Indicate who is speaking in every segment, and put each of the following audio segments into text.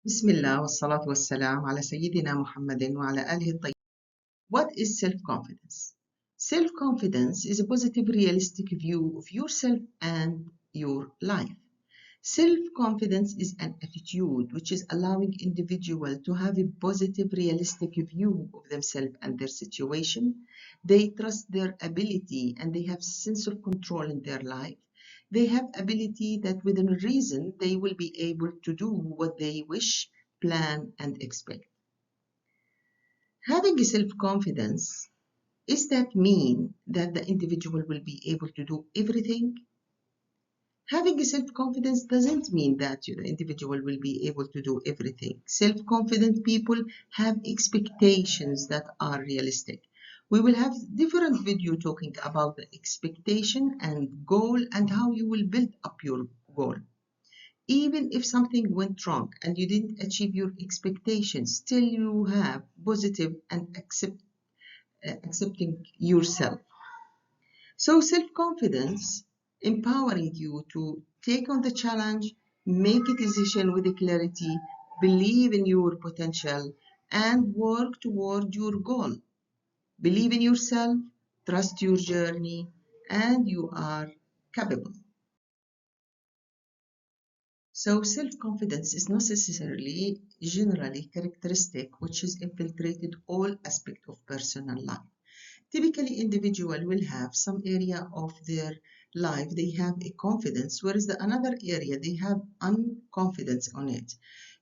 Speaker 1: بسم الله والصلاة والسلام على سيدنا محمد وعلى آله الطيبين. What is self-confidence? Self-confidence is a positive, realistic view of yourself and your life. Self-confidence is an attitude which is allowing individual to have a positive, realistic view of themselves and their situation. They trust their ability and they have sense of control in their life. They have ability that within reason they will be able to do what they wish, plan, and expect. Having a self-confidence, does that mean that the individual will be able to do everything? Having a self-confidence doesn't mean that the individual will be able to do everything. Self-confident people have expectations that are realistic. We will have different video talking about the expectation and goal and how you will build up your goal. Even if something went wrong and you didn't achieve your expectations, still you have positive and accepting yourself. So self-confidence, empowering you to take on the challenge, make a decision with clarity, believe in your potential, and work toward your goal. Believe in yourself, trust your journey, and you are capable. So self-confidence is not necessarily generally characteristic which has infiltrated all aspects of personal life. Typically, individual will have some area of their life they have a confidence, whereas the another area they have unconfidence on it.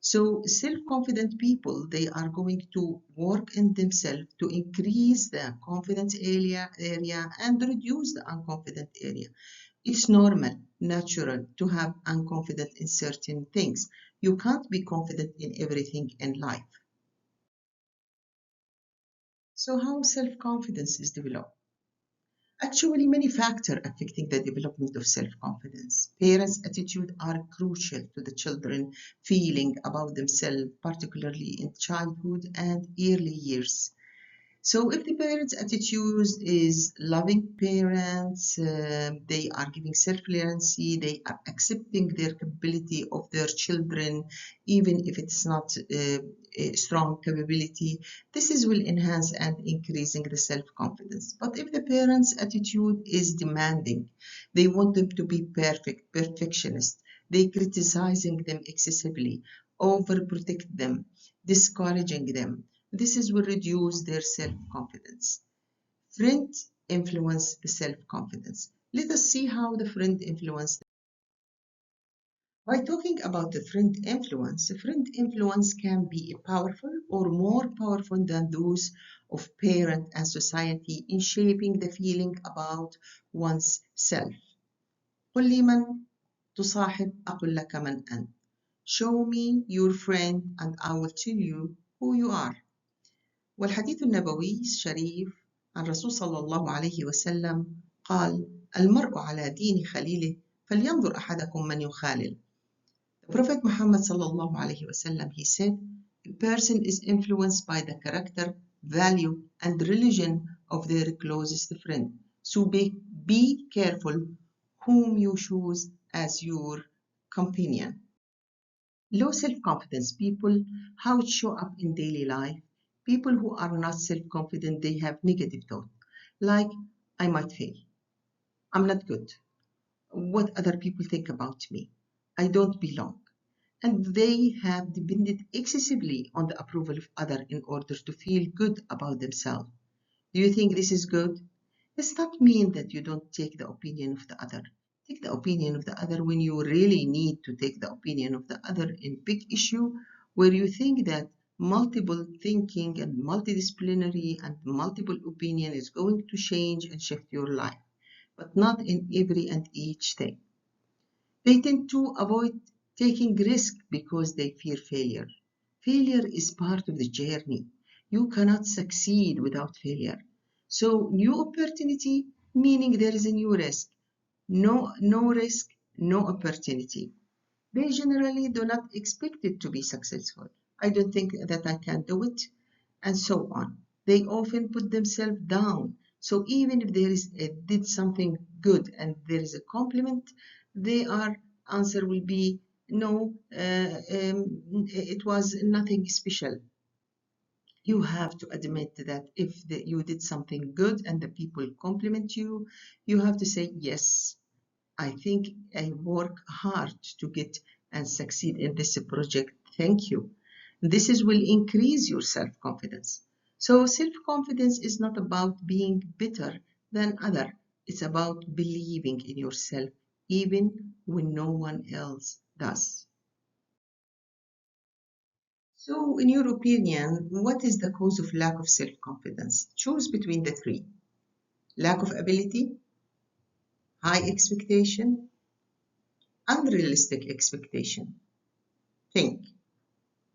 Speaker 1: So self-confident people, they are going to work in themselves to increase the confidence area and reduce the unconfident area. It's normal, natural to have unconfident in certain things. You can't be confident in everything in life. So how self-confidence is developed? Actually, many factors affecting the development of self-confidence. Parents' attitude are crucial to the children feeling about themselves, particularly in childhood and early years. So if the parents' attitude is loving parents, they are giving self-reliancy, they are accepting their capability of their children, even if it's not a strong capability, this is will enhance and increasing the self-confidence. But if the parents' attitude is demanding, they want them to be perfect, perfectionist, they criticizing them excessively, overprotect them, discouraging them, this is will reduce their self-confidence. Friend influence the self-confidence. Let us see how the friend influence. By talking about the friend influence can be powerful or more powerful than those of parent and society in shaping the feeling about one's self. قل لي من تصاحب أقول لك من أنت. Show me your friend and I will tell you who you are. والحديث النبوي الشريف عن الرسول صلى الله عليه وسلم قال المرء على دين خليله فلينظر أحدكم من يخالل. The Prophet Muhammad صلى الله عليه وسلم, he said, a person is influenced by the character, value, and religion of their closest friend. So be careful whom you choose as your companion. Low self-confidence people, how it show up in daily life. People who are not self-confident, they have negative thought, like I might fail, I'm not good, what other people think about me, I don't belong. And they have depended excessively on the approval of others in order to feel good about themselves. Do you think this is good? Does not mean that you don't take the opinion of the other. Take the opinion of the other when you really need to take the opinion of the other in big issue where you think that multiple thinking and multidisciplinary and multiple opinion is going to change and shift your life, but not in every and each thing. They tend to avoid taking risk because they fear failure. Failure is part of the journey. You cannot succeed without failure. So new opportunity, meaning there is a new risk. No risk, no opportunity. They generally do not expect it to be successful. I don't think that I can do it, and so on. They often put themselves down. So even if did something good and there is a compliment, their answer will be no, it was nothing special. You have to admit that if you did something good and the people compliment you, you have to say, yes, I think I work hard to get and succeed in this project. Thank you. This is will increase your self-confidence. So self-confidence is not about being better than other. It's about believing in yourself even when no one else does. So in your opinion, what is the cause of lack of self-confidence? Choose between the three. Lack of ability, high expectation, unrealistic expectation. Think.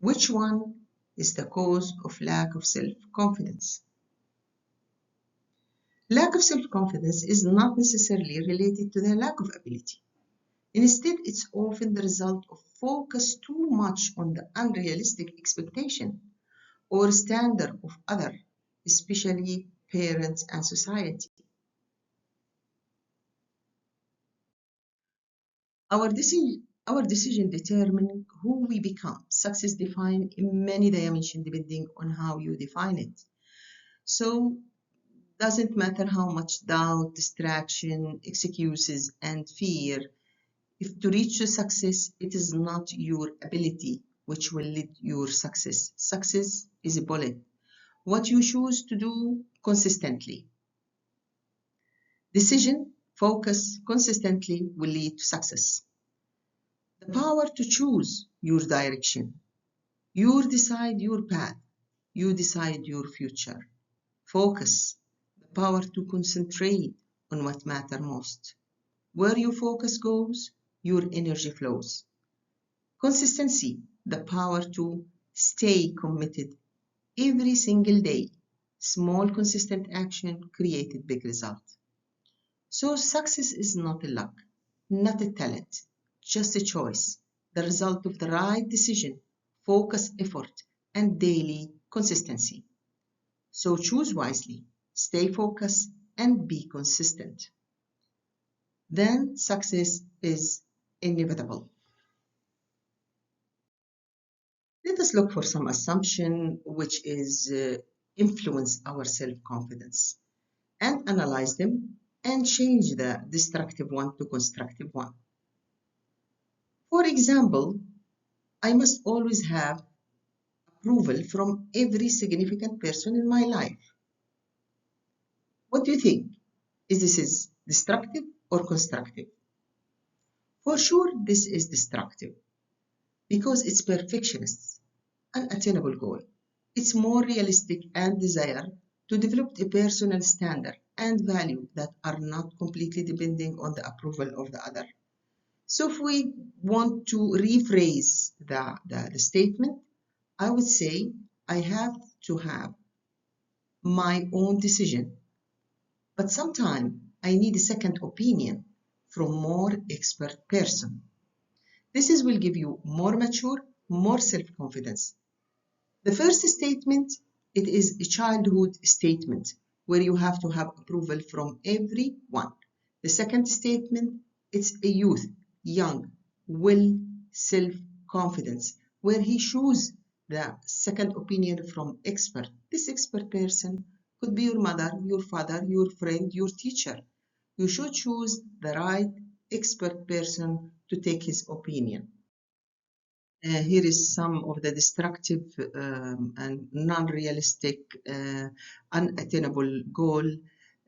Speaker 1: Which one is the cause of lack of self-confidence? Lack of self-confidence is not necessarily related to the lack of ability. Instead, it's often the result of focus too much on the unrealistic expectation or standard of others, especially parents and society. Our decision determine who we become. Success defined in many dimensions depending on how you define it. So doesn't matter how much doubt, distraction, excuses, and fear. If to reach the success, it is not your ability which will lead your success. Success is a bullet. What you choose to do consistently. Decision, focus consistently will lead to success. The power to choose your direction. You decide your path. You decide your future. Focus, the power to concentrate on what matters most. Where your focus goes, your energy flows. Consistency, the power to stay committed every single day. Small consistent action created big result. So success is not a luck, not a talent, just a choice, the result of the right decision, focus, effort, and daily consistency. So choose wisely, stay focused, and be consistent. Then success is inevitable. Let us look for some assumption which is influence our self-confidence and analyze them and change the destructive one to constructive one. For example, I must always have approval from every significant person in my life. What do you think? Is this is destructive or constructive? For sure, this is destructive because it's perfectionist, unattainable goal. It's more realistic and desire to develop a personal standard and value that are not completely depending on the approval of the other. So if we want to rephrase the statement, I would say I have to have my own decision, but sometimes I need a second opinion from more expert person. This is will give you more mature, more self-confidence. The first statement, it is a childhood statement where you have to have approval from everyone. The second statement, it's a youth, young, will, self-confidence, where he chooses the second opinion from expert. This expert person could be your mother, your father, your friend, your teacher. You should choose the right expert person to take his opinion. Here is some of the destructive and non-realistic, unattainable goal,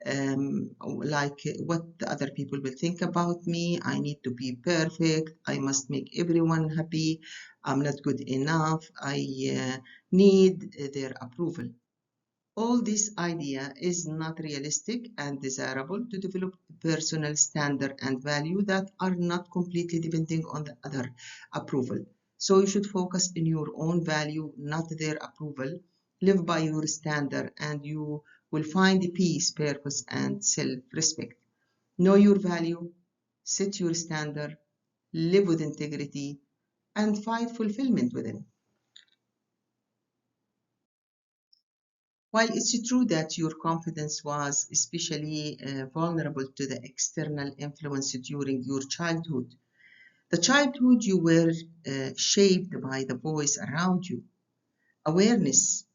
Speaker 1: like what other people will think about me. I need to be perfect. I must make everyone happy. I'm not good enough. I need their approval. All this idea is not realistic and desirable to develop personal standard and value that are not completely depending on the other approval. So you should focus in your own value, not their approval. Live by your standard and you will find peace, purpose, and self-respect. Know your value, set your standard, live with integrity, and find fulfillment within. While it's true that your confidence was especially vulnerable to the external influence during your childhood, The childhood you were shaped by the voice around you. Awareness.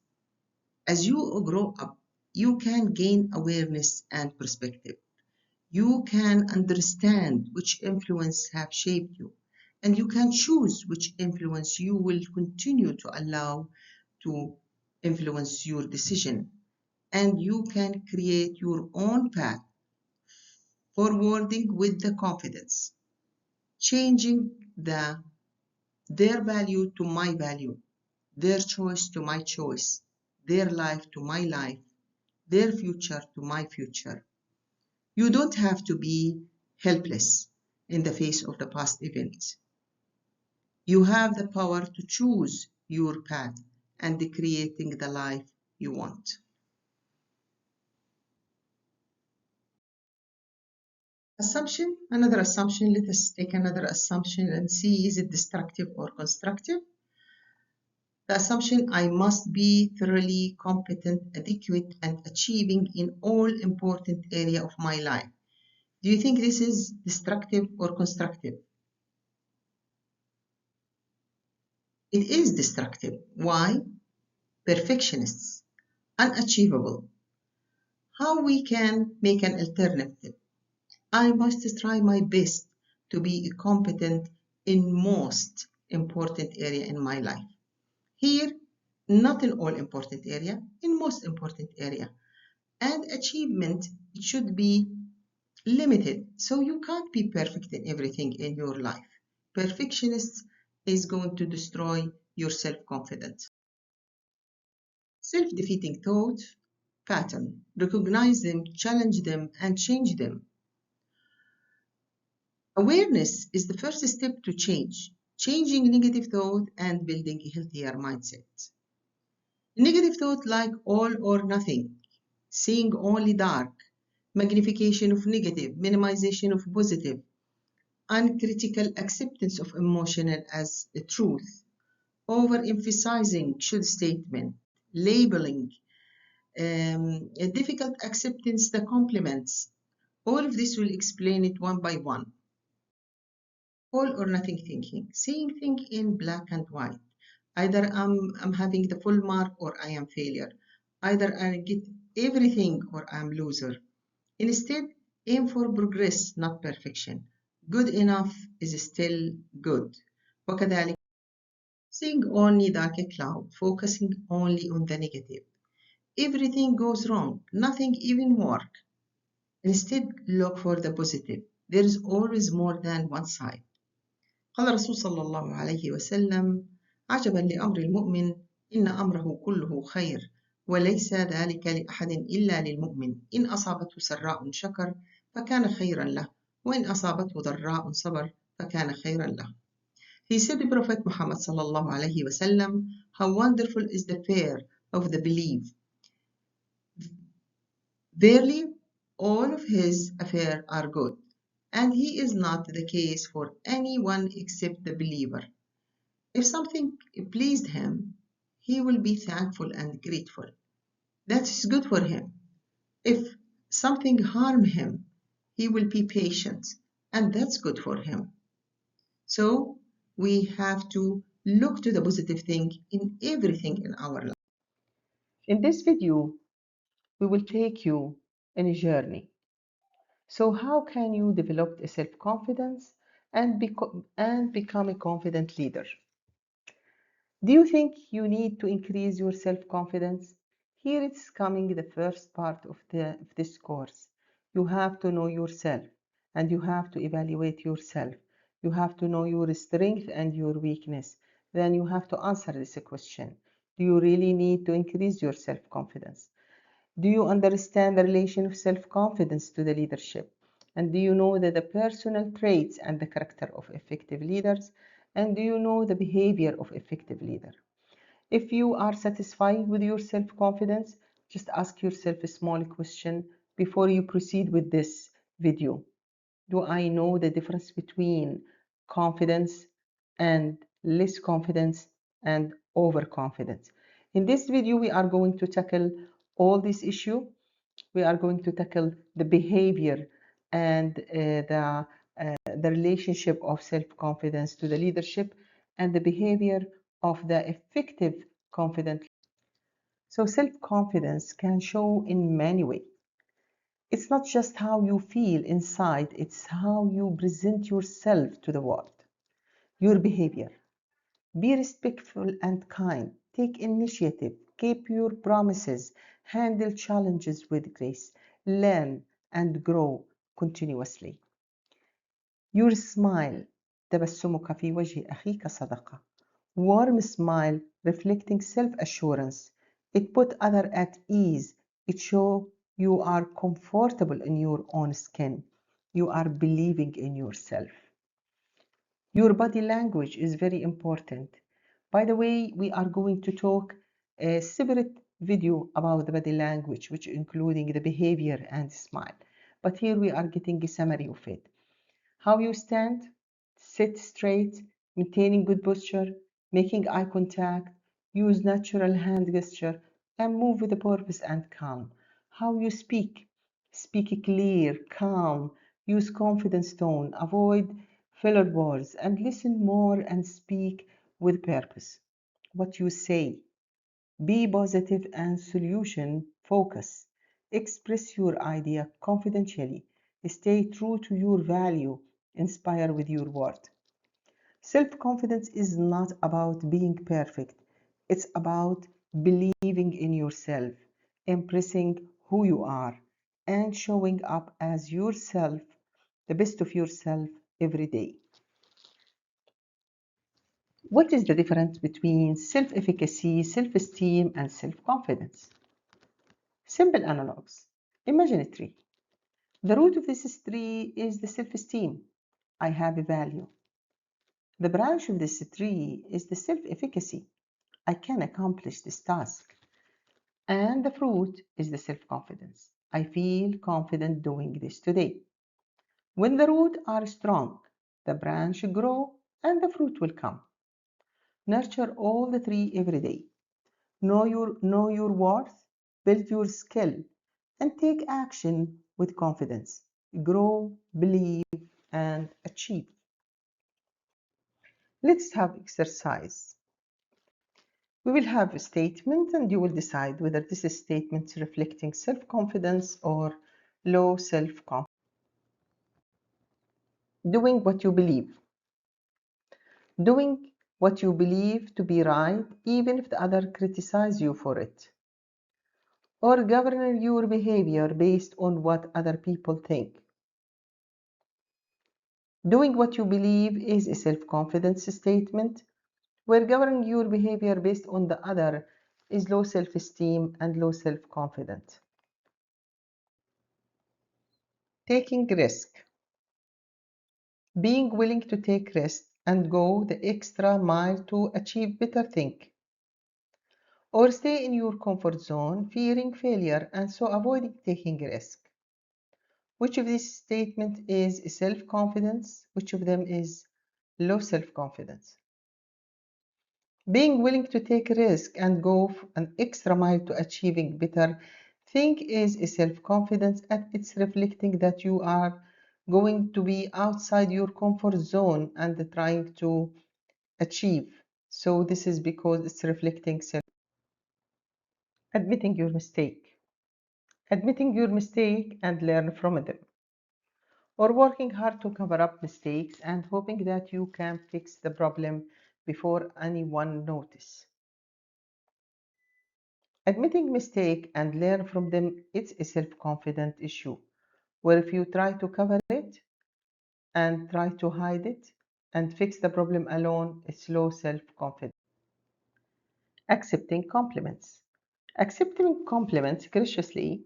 Speaker 1: As you grow up, you can gain awareness and perspective. You can understand which influence have shaped you, and you can choose which influence you will continue to allow to influence your decision. And you can create your own path, forwarding with the confidence, changing their value to my value, their choice to my choice, their life to my life, their future to my future. You don't have to be helpless in the face of the past events. You have the power to choose your path and creating the life you want. Assumption, another assumption. Let us take another assumption and see, is it destructive or constructive? The assumption, I must be thoroughly competent, adequate, and achieving in all important area of my life. Do you think this is destructive or constructive? It is destructive. Why? Perfectionists, unachievable. How we can make an alternative? I must try my best to be competent in most important area in my life. Here, not in all important area, in most important area. And achievement, it should be limited. So you can't be perfect in everything in your life. Perfectionist is going to destroy your self-confidence. Self-defeating thought pattern. Recognize them, challenge them, and change them. Awareness is the first step to change, changing negative thought and building a healthier mindset. Negative thought like all or nothing, seeing only dark, magnification of negative, minimization of positive, uncritical acceptance of emotional as a truth, overemphasizing should statement, labeling, a difficult acceptance the compliments. All of this will explain it one by one. All or nothing thinking, seeing things in black and white. Either I'm having the full mark or I am failure. Either I get everything or I'm loser. Instead, aim for progress, not perfection. Good enough is still good. وكذلك seeing only dark cloud, focusing only on the negative. Everything goes wrong, nothing even work. Instead, look for the positive. There is always more than one side. قال الرسول صلى الله عليه وسلم: عجبا لأمر المؤمن إن أمره كله خير وليس ذلك لأحد إلا للمؤمن إن أصابته سراء شكر فكان خيرا له وإن أصابته ضراء صبر فكان خيرا له. He said, the Prophet Muhammad صلى الله عليه وسلم, how wonderful is the fare of the belief. Verily, all of his affairs are good, and he is not the case for anyone except the believer. If something pleased him, he will be thankful and grateful. That is good for him. If something harmed him, he will be patient, and that's good for him. So we have to look to the positive thing in everything in our life. In this video, we will take you on a journey. So how can you develop a self-confidence and become a confident leader? Do you think you need to increase your self-confidence? Here it's coming the first part of this course. You have to know yourself and you have to evaluate yourself. You have to know your strength and your weakness. Then you have to answer this question. Do you really need to increase your self-confidence? Do you understand the relation of self-confidence to the leadership? And do you know that the personal traits and the character of effective leaders? And do you know the behavior of effective leader? If you are satisfied with your self-confidence, just ask yourself a small question before you proceed with this video. Do I know the difference between confidence and less confidence and overconfidence? In this video, we are going to tackle all these issues. We are going to tackle the behavior and the
Speaker 2: the relationship of self-confidence to the leadership, and the behavior of the effective confident. So self-confidence can show in many ways. It's not just how you feel inside, it's how you present yourself to the world. Your behavior. Be respectful and kind. Take initiative. Keep your promises. Handle challenges with grace. Learn and grow continuously. Your smile. تبسمك في وجه أخيك صدقة. Warm smile reflecting self-assurance. It put other at ease. It show you are comfortable in your own skin. You are believing in yourself. Your body language is very important. By the way, we are going to talk a separate video about the body language, which including the behavior and smile. But here we are getting a summary of it. How you stand, sit straight, maintaining good posture, making eye contact, use natural hand gesture, and move with a purpose and calm. How you speak clear, calm, use confidence tone, avoid filler words, and listen more and speak with purpose. What you say, be positive and solution focus. Express your idea confidentially. Stay true to your value. Inspire with your word. Self confidence is not about being perfect, it's about believing in yourself, embracing who you are, and showing up as yourself, the best of yourself every day. What is the difference between self efficacy, self esteem, and self confidence? Simple analogs. Imagine a tree. The root of this tree is the self esteem. I have a value. The branch of this tree is the self efficacy. I can accomplish this task. And the fruit is the self confidence. I feel confident doing this today. When the roots are strong, the branch grow and the fruit will come. Nurture all the tree every day. Know your worth, build your skill, and take action with confidence. Grow, believe, and achieve. Let's have exercise. We will have a statement and you will decide whether this statement is reflecting self-confidence or low self-confidence. Doing what you believe. Doing what you believe to be right even if the other criticize you for it. Or governing your behavior based on what other people think. Doing what you believe is a self-confidence statement, where governing your behavior based on the other is low self-esteem and low self-confidence. Taking risk. Being willing to take risks and go the extra mile to achieve better things. Or stay in your comfort zone, fearing failure and so avoiding taking risk. Which of these statements is self-confidence? Which of them is low self-confidence? Being willing to take risk and go an extra mile to achieving better thing is a self-confidence, and it's reflecting that you are going to be outside your comfort zone and trying to achieve. So this is because it's reflecting self. Admitting your mistake. Admitting your mistake and learn from them. Or working hard to cover up mistakes and hoping that you can fix the problem before anyone notices. Admitting mistake and learn from them, it's a self-confident issue, where if you try to cover it and try to hide it and fix the problem alone, it's low self-confidence. Accepting compliments. Accepting compliments graciously,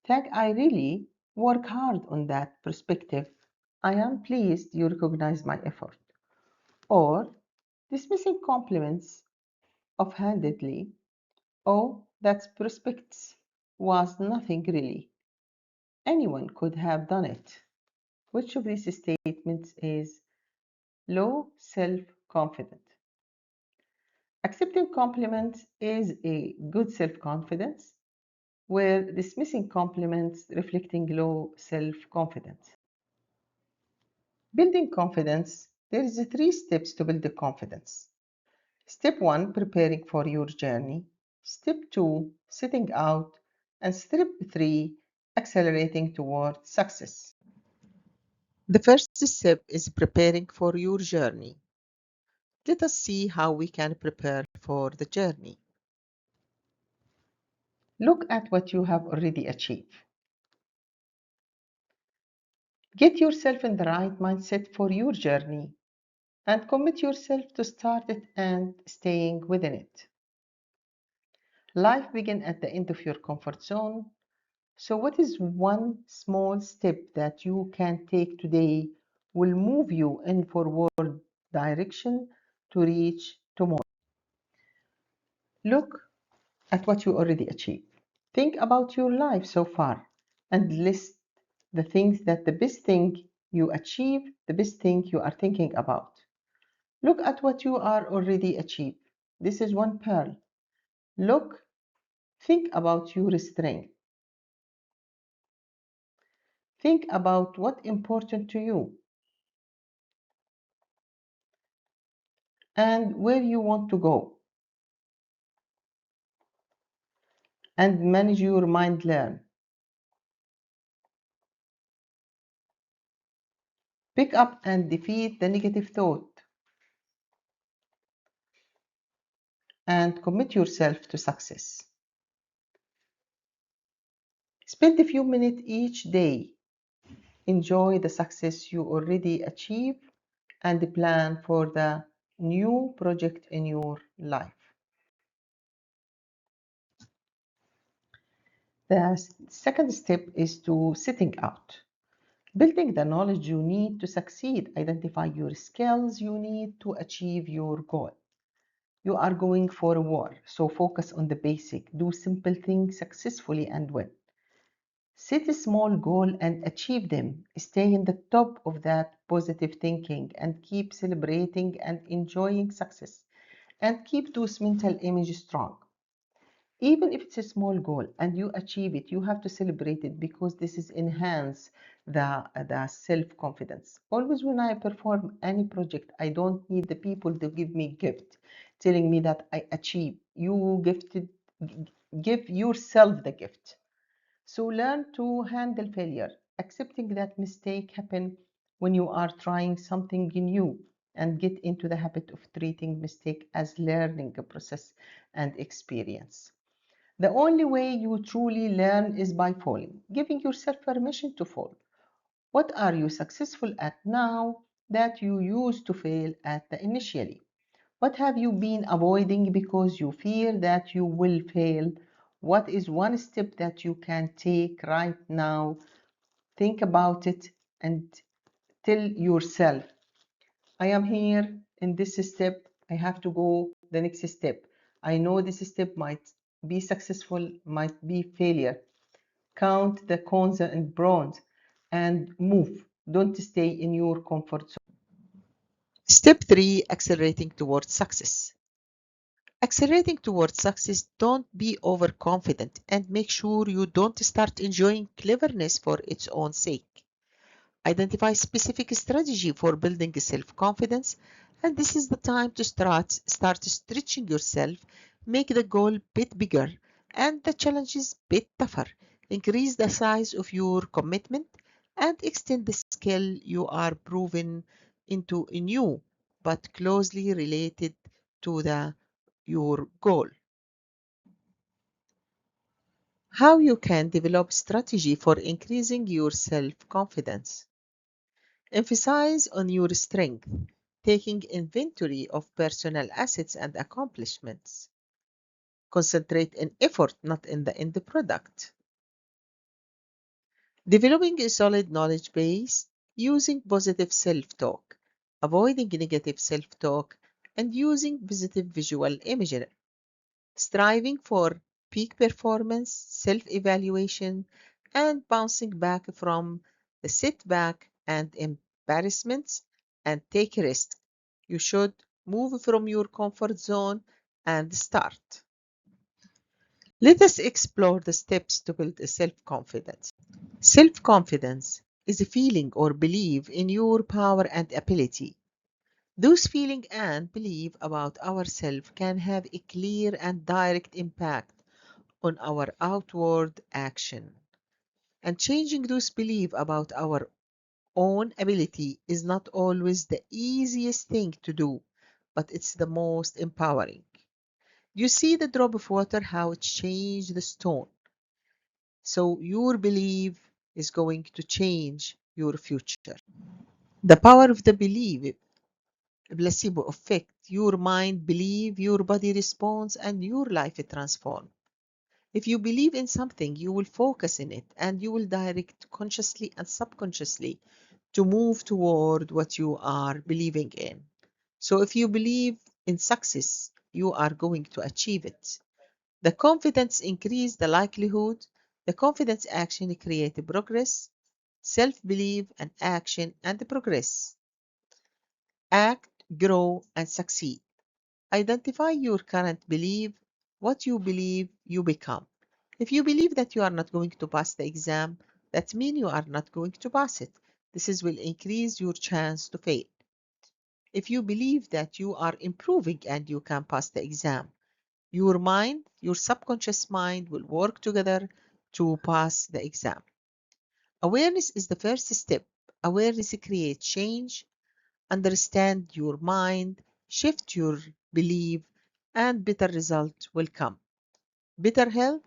Speaker 2: tag I really work hard on that perspective. I am pleased you recognize my effort. Or dismissing compliments offhandedly, oh, that prospects was nothing really. Anyone could have done it. Which of these statements is low self-confidence? Accepting compliments is a good self-confidence, where dismissing compliments reflecting low self-confidence. Building confidence, there is 3 steps to build the confidence. Step 1, preparing for your journey. Step 2, sitting out. And step 3, accelerating toward success. The first step is preparing for your journey. Let us see how we can prepare for the journey. Look at what you have already achieved. Get yourself in the right mindset for your journey and commit yourself to start it and staying within it. Life begins at the end of your comfort zone. So, what is one small step that you can take today will move you in forward direction to reach tomorrow? Look at what you already achieved. Think about your life so far and list the things that the best thing you achieve, the best thing you are thinking about. Look at what you are already achieved. This is one pearl. Look, think about your strength. Think about what's important to you and where you want to go. And manage your mind learn. Pick up and defeat the negative thought and commit yourself to success. Spend a few minutes each day. Enjoy the success you already achieve and plan for the new project in your life. The second step is to sitting out. Building the knowledge you need to succeed. Identify your skills you need to achieve your goal. You are going for a war, so focus on the basic. Do simple things successfully and well. Set a small goal and achieve them. Stay in the top of that positive thinking and keep celebrating and enjoying success. And keep those mental images strong. Even if it's a small goal and you achieve it, you have to celebrate it because this is enhance the self-confidence. Always when I perform any project, I don't need the people to give me gift, telling me that I achieve. You gifted, give yourself the gift. So learn to handle failure, accepting that mistake happen when you are trying something new and get into the habit of treating mistake as learning process and experience. The only way you truly learn is by falling, giving yourself permission to fall. What are you successful at now that you used to fail at the initially? What have you been avoiding because you fear that you will fail? What is one step that you can take right now? Think about it and tell yourself, I am here in this step. I have to go the next step. I know this step might be successful, might be failure. Count the cons and pros and move. Don't stay in your comfort zone. Step 3, accelerating towards success. Accelerating towards success, don't be overconfident and make sure you don't start enjoying cleverness for its own sake. Identify specific strategy for building self-confidence, and this is the time to start stretching yourself, make the goal bit bigger and the challenges bit tougher. Increase the size of your commitment and extend the skill you are proving into a new but closely related to your goal. How you can develop strategy for increasing your self-confidence. Emphasize on your strength, taking inventory of personal assets and accomplishments. Concentrate in effort, not in the end product. Developing a solid knowledge base, using positive self-talk, avoiding negative self-talk, and using positive visual imagery. Striving for peak performance, self-evaluation, and bouncing back from the setback and embarrassments and take a risk. You should move from your comfort zone and start. Let us explore the steps to build a self-confidence. Self-confidence is a feeling or belief in your power and ability. Those feelings and belief about ourselves can have a clear and direct impact on our outward action. And changing those beliefs about our own ability is not always the easiest thing to do, but it's the most empowering. You see the drop of water, how it changed the stone. So your belief is going to change your future. The power of the belief, placebo effect, your mind believe, your body responds, and your life transforms. If you believe in something, you will focus in it and you will direct consciously and subconsciously to move toward what you are believing in. So if you believe in success, you are going to achieve it. The confidence increase the likelihood. The confidence action create progress, self-belief and action and progress. Act, grow and succeed. Identify your current belief. What you believe, you become. If you believe that you are not going to pass the exam, that means you are not going to pass it. Will increase your chance to fail. If you believe that you are improving and you can pass the exam, your mind, your subconscious mind will work together to pass the exam. Awareness is the first step. Awareness creates change. Understand your mind, shift your belief, and better result will come. Better health,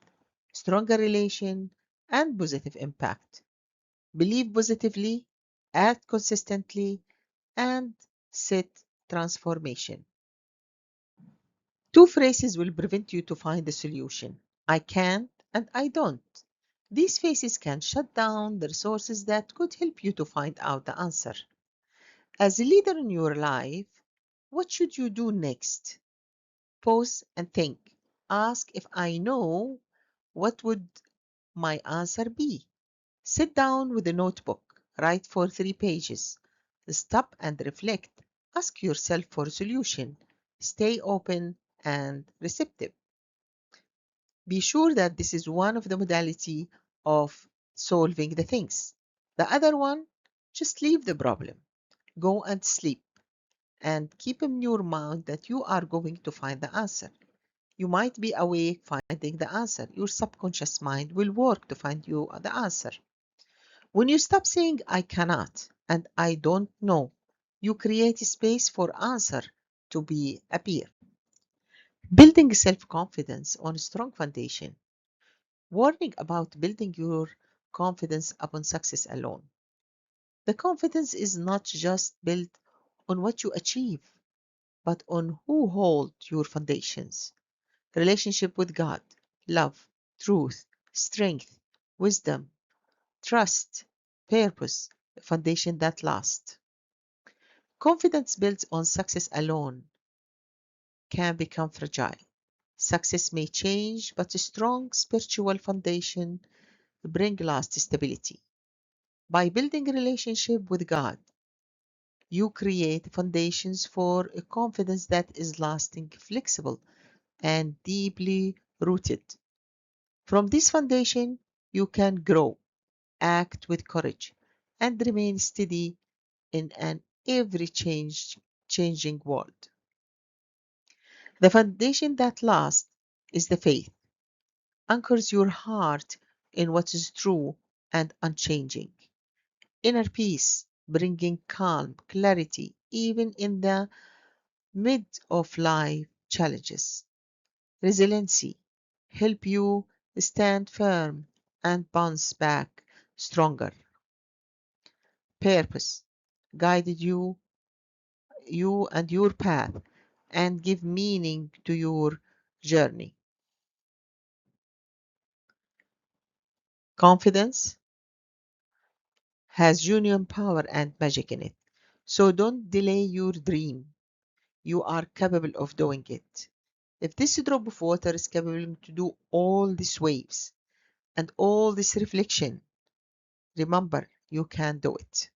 Speaker 2: stronger relation, and positive impact. Believe positively, act consistently, and set transformation. Two phrases will prevent you to find the solution. I can't and I don't. These phrases can shut down the resources that could help you to find out the answer. As a leader in your life, what should you do next? Pause and think. Ask if I know, what would my answer be? Sit down with a notebook. Write for 3 pages. Stop and reflect. Ask yourself for a solution. Stay open and receptive. Be sure that this is one of the modality of solving the things. The other one, just leave the problem. Go and sleep and keep in your mind that you are going to find the answer. You might be awake finding the answer. Your subconscious mind will work to find you the answer. When you stop saying I cannot and I don't know, you create space for answer to be appear. Building self-confidence on a strong foundation. Warning about building your confidence upon success alone. The confidence is not just built on what you achieve, but on who hold your foundations. Relationship with God, love, truth, strength, wisdom, trust, purpose, the foundation that lasts. Confidence built on success alone can become fragile. Success may change, but a strong spiritual foundation bring lasting stability. By building a relationship with God, you create foundations for a confidence that is lasting, flexible, and deeply rooted. From this foundation, you can grow, act with courage, and remain steady in an changing world. The foundation that lasts is the faith, anchors your heart in what is true and unchanging. Inner peace, bringing calm, clarity, even in the mid of life challenges. Resiliency, help you stand firm and bounce back stronger. Purpose, guided you and your path and give meaning to your journey. Confidence has genuine power and magic in it. So don't delay your dream. You are capable of doing it. If this drop of water is capable to do all these waves and all this reflection, remember you can do it.